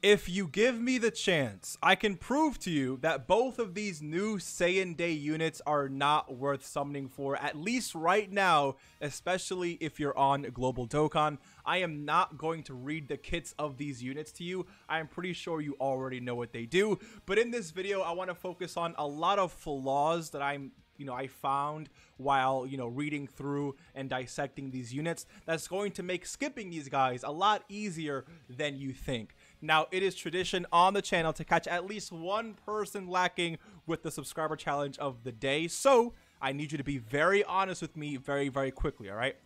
If you give me the chance, I can prove to you that both of these new Saiyan Day units are not worth summoning for, at least right now, especially if you're on Global Dokkan. I am not going to read the kits of these units to you. I am pretty sure you already know what they do. But in this video, I want to focus on a lot of flaws that I found while, reading through and dissecting these units that's going to make skipping these guys a lot easier than you think. Now, it is tradition on the channel to catch at least one person lacking with the subscriber challenge of the day, so I need you to be very honest with me very, very quickly, alright?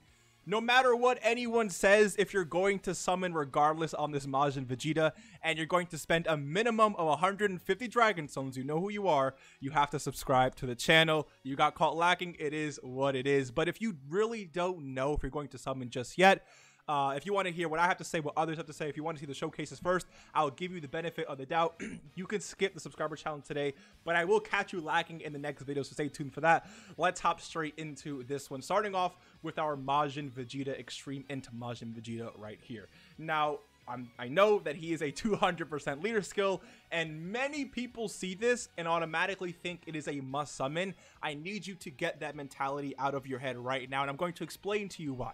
No matter what anyone says, if you're going to summon regardless on this Majin Vegeta, and you're going to spend a minimum of 150 Dragon Stones, you know who you are, you have to subscribe to the channel. You got caught lacking, it is what it is. But if you really don't know if you're going to summon just yet, if you want to hear what I have to say, what others have to say, if you want to see the showcases first, I'll give you the benefit of the doubt. You can skip the subscriber challenge today, but I will catch you lacking in the next video, so stay tuned for that. Let's hop straight into this one, starting off with our Majin Vegeta Extreme into Majin Vegeta right here. Now, I know that he is a 200% leader skill, and many people see this and automatically think it is a must summon. I need you to get that mentality out of your head right now, and I'm going to explain to you why.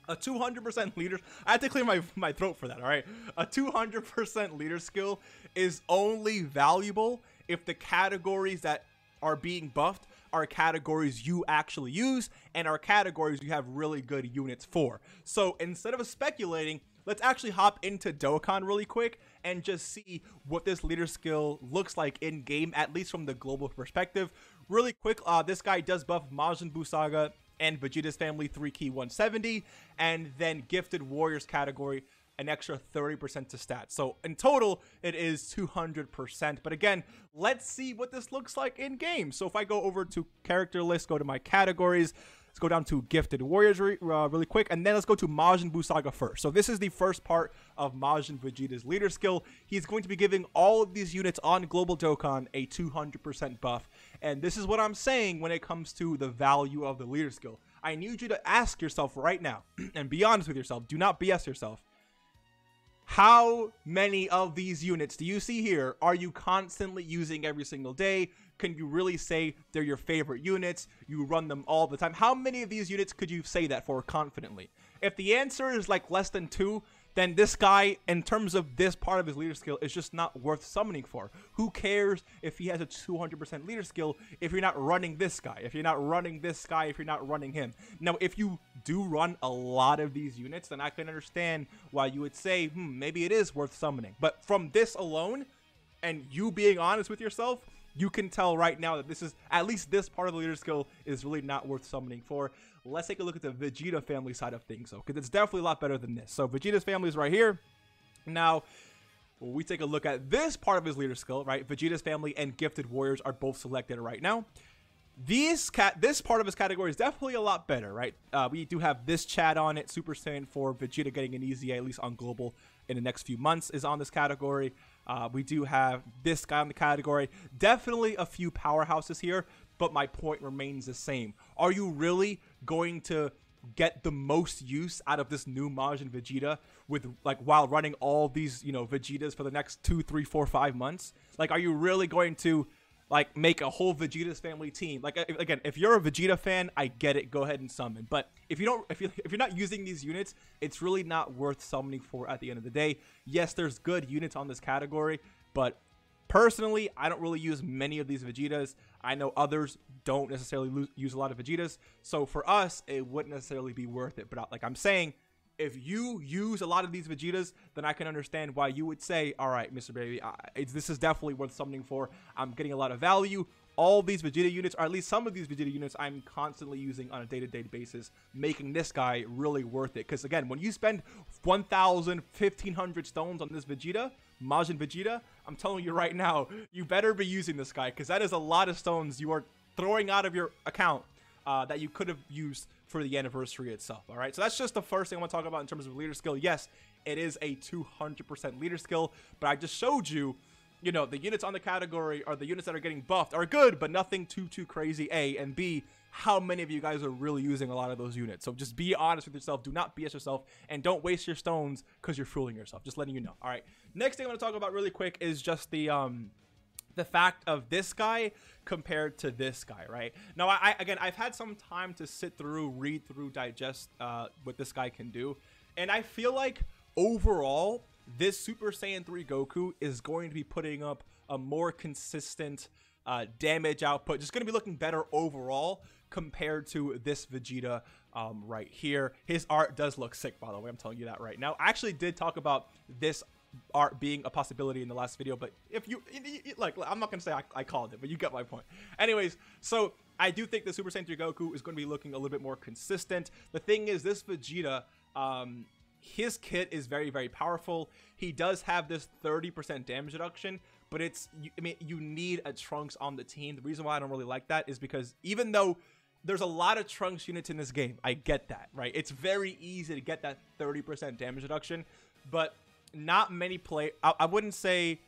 A 200% leader, I have to clear my throat for that, alright? A 200% leader skill is only valuable if the categories that are being buffed are categories you actually use and are categories you have really good units for. So instead of speculating, let's actually hop into Dokkan really quick and just see what this leader skill looks like in game, at least from the global perspective. Really quick, this guy does buff Majin Buu Saga and Vegeta's Family 3 key 170, and then Gifted Warriors category an extra 30% to stats. So in total, it is 200%. But again, let's see what this looks like in game. So if I go over to character list, go to my categories, let's go down to Gifted Warriors really quick, and then let's go to Majin Buu Saga first. So this is the first part of Majin Vegeta's leader skill. He's going to be giving all of these units on Global Dokkan a 200% buff. And this is what I'm saying when it comes to the value of the leader skill. I need you to ask yourself right now, and be honest with yourself, do not BS yourself. How many of these units do you see here are you constantly using every single day? Can you really say they're your favorite units? You run them all the time. How many of these units could you say that for confidently? If the answer is like less than 2, then this guy, in terms of this part of his leader skill, is just not worth summoning for. Who cares if he has a 200% leader skill if you're not running this guy, if you're not running this guy, if you're not running him? Now, if you do run a lot of these units, then I can understand why you would say, maybe it is worth summoning. But from this alone, and you being honest with yourself, you can tell right now that this is, at least this part of the leader skill is really not worth summoning for. Let's take a look at the Vegeta family side of things, though, because it's definitely a lot better than this. So Vegeta's family is right here. Now, when we take a look at this part of his leader skill, right? Vegeta's family and Gifted Warriors are both selected right now. This part of his category is definitely a lot better, right? We do have this chat on it. Super Saiyan for Vegeta getting an easy, at least on global, in the next few months is on this category. We do have this guy on the category. Definitely a few powerhouses here, but my point remains the same. Are you really going to get the most use out of this new Majin Vegeta with, like, while running all these, Vegetas for the next 2, 3, 4, 5 months? Like, are you really going to, like, make a whole Vegeta's family team? Like, again, if you're a Vegeta fan, I get it, go ahead and summon. But if you're not using these units, it's really not worth summoning for at the end of the day. Yes, there's good units on this category, but personally, I don't really use many of these Vegetas. I know others don't necessarily use a lot of Vegetas, so for us, it wouldn't necessarily be worth it. But like I'm saying, if you use a lot of these Vegetas, then I can understand why you would say, all right, Mr. Baby, this is definitely worth summoning for. I'm getting a lot of value. All these Vegeta units, or at least some of these Vegeta units, I'm constantly using on a day-to-day basis, making this guy really worth it. Because again, when you spend 1,000, 1,500 stones on this Vegeta, Majin Vegeta, I'm telling you right now, you better be using this guy, because that is a lot of stones you are throwing out of your account that you could have used for the anniversary itself. All right, so that's just the first thing I want to talk about in terms of leader skill. Yes, it is a 200% leader skill, but I just showed you, the units on the category are the units that are getting buffed are good, but nothing too crazy, A, and B, how many of you guys are really using a lot of those units. So just be honest with yourself. Do not BS yourself, and don't waste your stones because you're fooling yourself. Just letting you know. All right. Next thing I want to talk about really quick is just the fact of this guy compared to this guy, right? Now, I've had some time to sit through, read through, digest what this guy can do, and I feel like overall, this Super Saiyan 3 Goku is going to be putting up a more consistent damage output. Just going to be looking better overall compared to this Vegeta right here. His art does look sick, by the way. I'm telling you that right now. I actually did talk about this art being a possibility in the last video, but if you like, I'm not gonna say I called it, but you get my point. Anyways, so I do think the Super Saiyan 3 Goku is going to be looking a little bit more consistent. The thing is, this Vegeta, his kit is very, very powerful. He does have this 30% damage reduction, but I mean, you need a Trunks on the team. The reason why I don't really like that is because even though there's a lot of Trunks units in this game, I get that, right? It's very easy to get that 30% damage reduction, but not many I wouldn't say,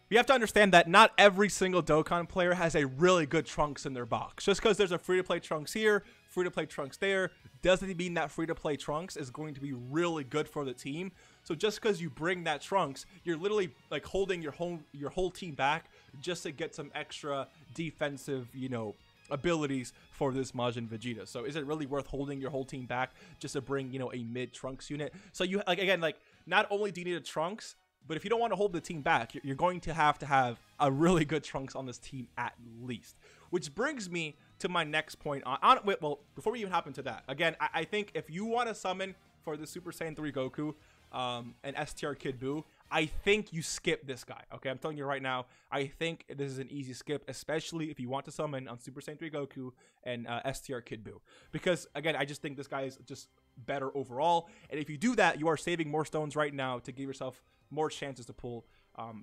you have to understand that not every single Dokkan player has a really good Trunks in their box. Just because there's a free-to-play Trunks here, free-to-play Trunks there, doesn't mean that free-to-play Trunks is going to be really good for the team. So just because you bring that Trunks, you're literally like holding your whole team back just to get some extra defensive, you know, abilities for this Majin Vegeta. So is it really worth holding your whole team back just to bring, you know, a mid Trunks unit? So you, like, again, like, not only do you need a Trunks, but if you don't want to hold the team back, you're going to have a really good Trunks on this team at least. Which brings me to my next point wait, well, before we even hop into that, again, I think if you want to summon for the Super Saiyan 3 Goku, and STR Kid Buu, I think you skip this guy. Okay, I'm telling you right now, I think this is an easy skip, especially if you want to summon on Super Saiyan 3 Goku and STR Kid Buu. Because, again, I just think this guy is just better overall. And if you do that, you are saving more stones right now to give yourself more chances to pull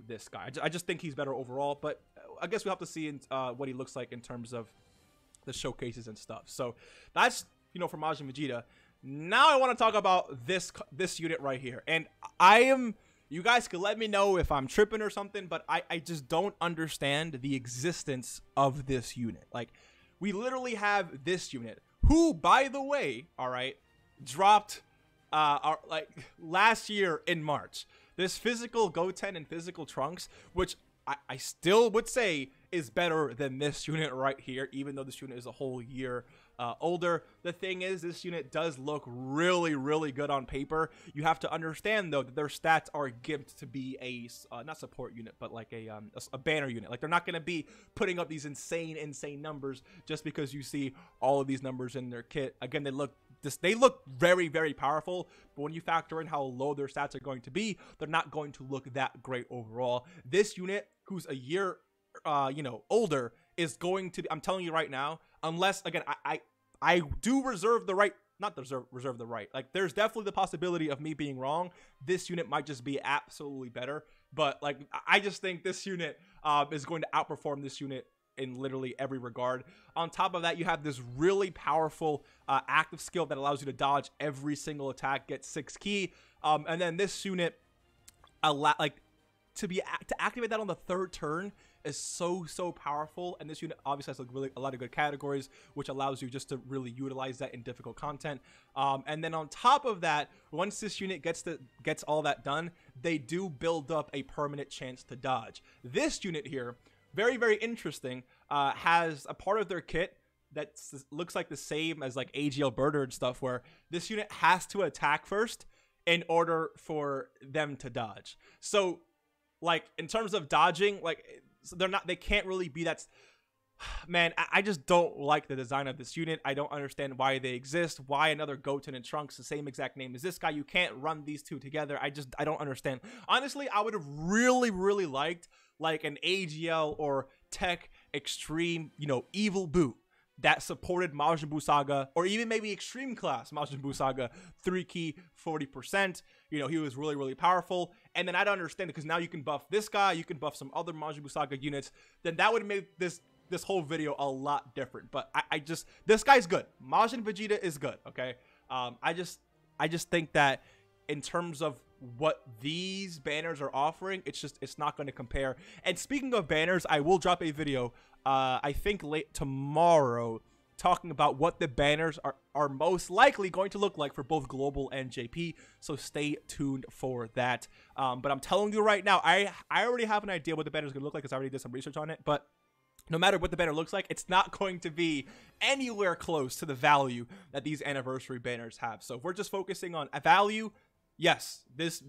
this guy. I just think he's better overall. But I guess we'll have to see what he looks like in terms of the showcases and stuff. So that's, you know, for Majin Vegeta. Now I want to talk about this unit right here. And you guys can let me know if I'm tripping or something, but I just don't understand the existence of this unit. Like, we literally have this unit, who, by the way, all right, dropped like last year in March. This physical Goten and physical Trunks, which I still would say is better than this unit right here, even though this unit is a whole year older. The thing is, this unit does look really, really good on paper. You have to understand, though, that their stats are gimped to be a not support unit, but like a banner unit. Like, they're not going to be putting up these insane numbers just because you see all of these numbers in their kit. Again, they look very, very powerful, but when you factor in how low their stats are going to be, they're not going to look that great overall. This unit, who's a year you know, older, is going to, I'm telling you right now, unless, again, I do reserve the right, not reserve the right, like, there's definitely the possibility of me being wrong. This unit might just be absolutely better, but like, I just think this unit is going to outperform this unit in literally every regard. On top of that, you have this really powerful active skill that allows you to dodge every single attack, get 6 ki, and then this unit, to activate that on the 3rd turn is so powerful. And this unit obviously has a lot of good categories, which allows you just to really utilize that in difficult content. And then on top of that, once this unit gets all that done, they do build up a permanent chance to dodge. This unit here, very, very interesting, has a part of their kit that looks like the same as like AGL Birder and stuff, where this unit has to attack first in order for them to dodge. So, like, in terms of dodging, like, so they can't really be that. Man, I just don't like the design of this unit. I don't understand why they exist. Why another Goten and Trunks, the same exact name as this guy? You can't run these two together. I don't understand. Honestly, I would have really, really liked like an AGL or Tech Extreme, you know, Evil Buu that supported Majin Buu Saga, or even maybe Extreme Class Majin Buu Saga, 3 ki, 40%. You know, he was really, really powerful. And then I'd understand it, because now you can buff this guy, you can buff some other Majin Buu Saga units. Then that would make this whole video a lot different. But this guy's good. Majin Vegeta is good, okay? I just think that in terms of what these banners are offering, it's not going to compare. And speaking of banners, I will drop a video I think late tomorrow talking about what the banners are most likely going to look like for both global and JP, so stay tuned for that. But I'm telling you right now, I already have an idea what the banner is going to look like because I already did some research on it, but no matter what the banner looks like, it's not going to be anywhere close to the value that these anniversary banners have. So if we're just focusing on a value, yes, these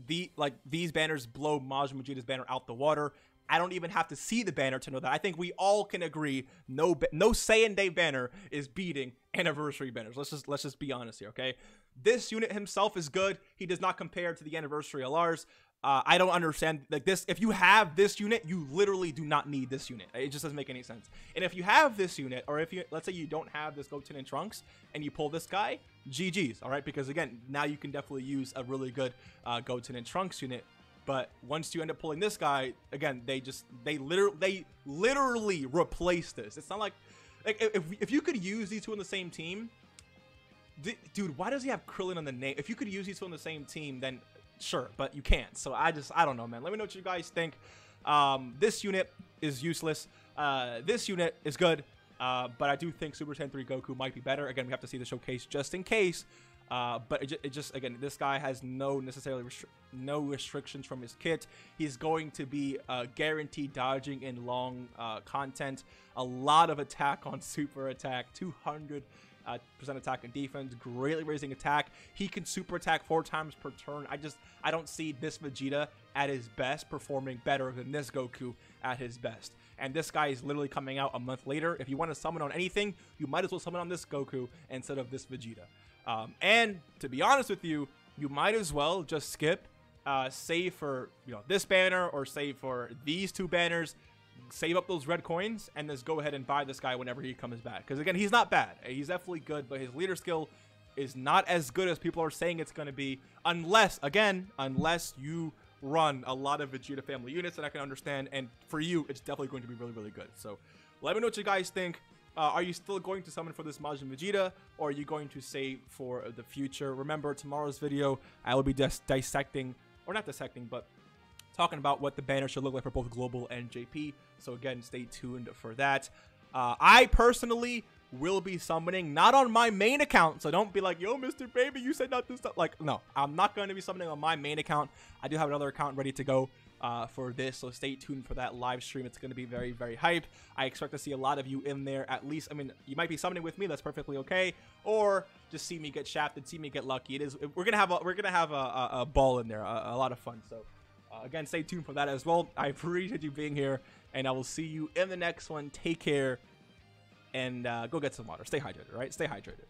banners blow Majin Vegeta's banner out the water. I don't even have to see the banner to know that. I think we all can agree no Saiyan Day banner is beating anniversary banners. Let's just be honest here, okay? This unit himself is good. He does not compare to the anniversary LRs. I don't understand, like, this. If you have this unit, you literally do not need this unit. It just doesn't make any sense. And if you have this unit, or if you, let's say you don't have this Goten and Trunks and you pull this guy, GG's, all right? Because again, now you can definitely use a really good Goten and Trunks unit. But once you end up pulling this guy, again, they literally replace this. It's not like if you could use these two on the same team, dude, why does he have Krillin on the name? If you could use these two on the same team, then sure, but you can't. So I don't know, man. Let me know what you guys think. This unit is useless. This unit is good, but I do think Super Saiyan 3 Goku might be better. Again, we have to see the showcase just in case. But it just again, this guy has no restrictions from his kit. He's going to be guaranteed dodging in long content, a lot of attack on super attack, 200% attack and defense, greatly raising attack. He can super attack 4 times per turn. I don't see this Vegeta at his best performing better than this Goku at his best. And this guy is literally coming out a month later. If you want to summon on anything, you might as well summon on this Goku instead of this Vegeta. And to be honest with you, you might as well just skip, save for this banner or save for these 2 banners, save up those red coins, and just go ahead and buy this guy whenever he comes back. Because again, he's not bad. He's definitely good, but his leader skill is not as good as people are saying it's going to be, unless you run a lot of Vegeta family units that I can understand. And for you, it's definitely going to be really, really good. So let me know what you guys think. Are you still going to summon for this Majin Vegeta, or are you going to save for the future? Remember, tomorrow's video, I will be just dissecting, or not dissecting, but talking about what the banner should look like for both Global and JP. So again, stay tuned for that. I personally will be summoning, not on my main account, so don't be like, yo, Mr. Baby, you said not to stop. Like, no, I'm not going to be summoning on my main account. I do have another account ready to go for this, so stay tuned for that live stream. It's going to be very, very hype. I expect to see a lot of you in there, at least. I mean, you might be summoning with me, that's perfectly okay, or just see me get shafted, see me get lucky. We're gonna have a ball in there, a lot of fun. So again, stay tuned for that as well. I appreciate you being here, and I will see you in the next one. Take care, and go get some water. Stay hydrated, right? Stay hydrated.